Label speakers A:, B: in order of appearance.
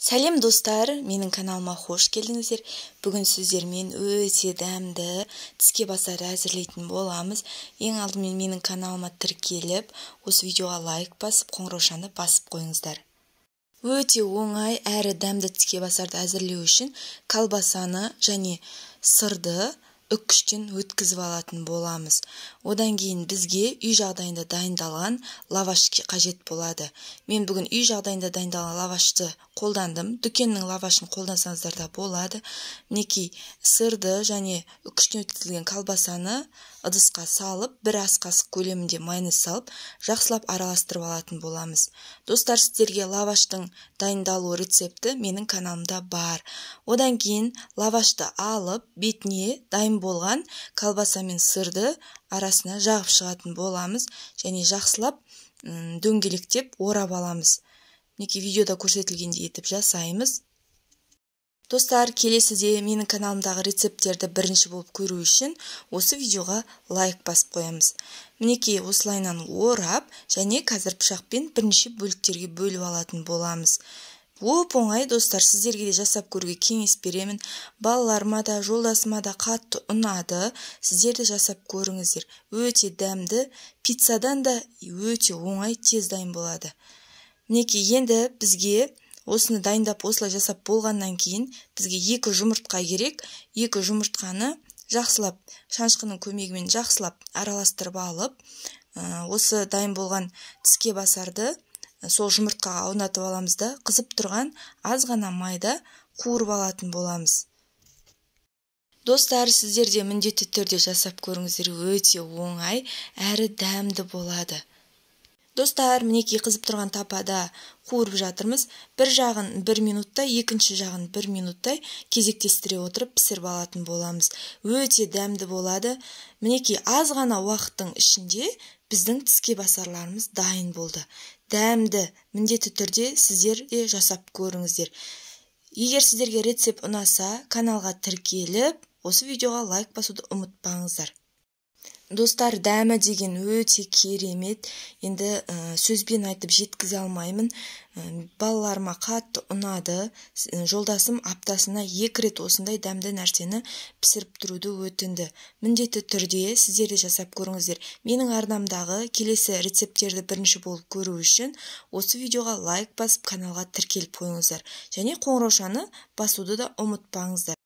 A: Сәлем достар, менің каналыма қош келдіңіздер. Бүгін сіздермен өте дәмді тіске басар әзірлейтін боламыз. Ең алдымен менің каналыма тіркеліп, осы видеоға лайк басып, қоңыраушаны басып қойыңыздар. Өте оңай әрі дәмді тіске басарды әзірлеу үшін колбасаны және сырды үккіштен өткізіп алатын боламыз. Одан кейін бізге үй жағдайында дайындалған лаваш қажет болады. Мен бүгін үй жағдайында дайындалған лавашты қолдандым. Дүкеннің лавашын қолдансаңыздар да болады. Мінекей сырды және үккіштен өткізілген колбасаны ыдысқа салып, бір ас қасық көлемінде майонез салып, жақсылап араластырып алатын боламыз. Достар, сіздерге лаваштың дайындалу рецепті менің каналымда бар. Одан кейін лавашты алып, бетіне дайын болған колбаса мен сырды арасына жағып шығатын боламыз және жақсылап дөңгелектеп орап аламыз. Мінекей видеода көрсетілгендей етіп жасаймыз. Достар, келесіде менің каналымдағы рецепттерді бірінші болып көру үшін осы видеоға лайк басып қоямыз. Мінекей осылайынан орап және қазір пышақпен бірнеше бөліктерге бөліп алатын боламыз. Оп-оңай достар, сіздерге де жасап көруге кеңес беремін. Балаларыма да, жолдасыма да қатты ұнады. Сіздер де жасап көріңіздер. Өте дәмді, пиццадан да өте оңай, тез дайын болады. Мінекей енді бізге осыны дайындап осылай жасап болғаннан кейін бізге 2 жұмыртқа керек. 2 жұмыртқаны жақсылап, шанышқының көмегімен жақсылап араластырып алып, осы дайын болған тіске басарды сол жұмыртқаға аунатып аламыз да, қызып тұрған аз ғана майда қуырып алатын боламыз. Достар, сіздер де міндетті түрде жасап көріңіздер, өте оңай әрі дәмді болады. Достар, мінекей қызып тұрған тапада қуырып жатырмыз. Бір жағын 1 минуттай, екінші жағын 1 минуттай кезектестіре отырып пісіріп алатын боламыз. Өте дәмді болады. Мінекей аз ғана уақыттың ішінде біздің тіске басарларымыз дайын болды. Дәмді, міндетті түрде сіздер де жасап көріңіздер. Егер сіздерге рецепт ұнаса, каналға тіркеліп, осы видеоға лайк басуды ұмытпаңыздар. Достар, дәмі деген өте керемет. Енді сөзбен айтып жеткізе алмаймын. Балаларыма қатты ұнады. Жолдасым аптасына 2 рет осындай дәмді нәрсені пісіріп тұруды өтінді. Міндетті түрде сіздер де жасап көріңіздер. Менің арнамдағы келесі рецепттерді бірінші болып көру үшін осы видеоға лайк басып, каналға тіркеліп қойыңыздар. Және қоңыраушаны басуды да ұмытпаңыздар.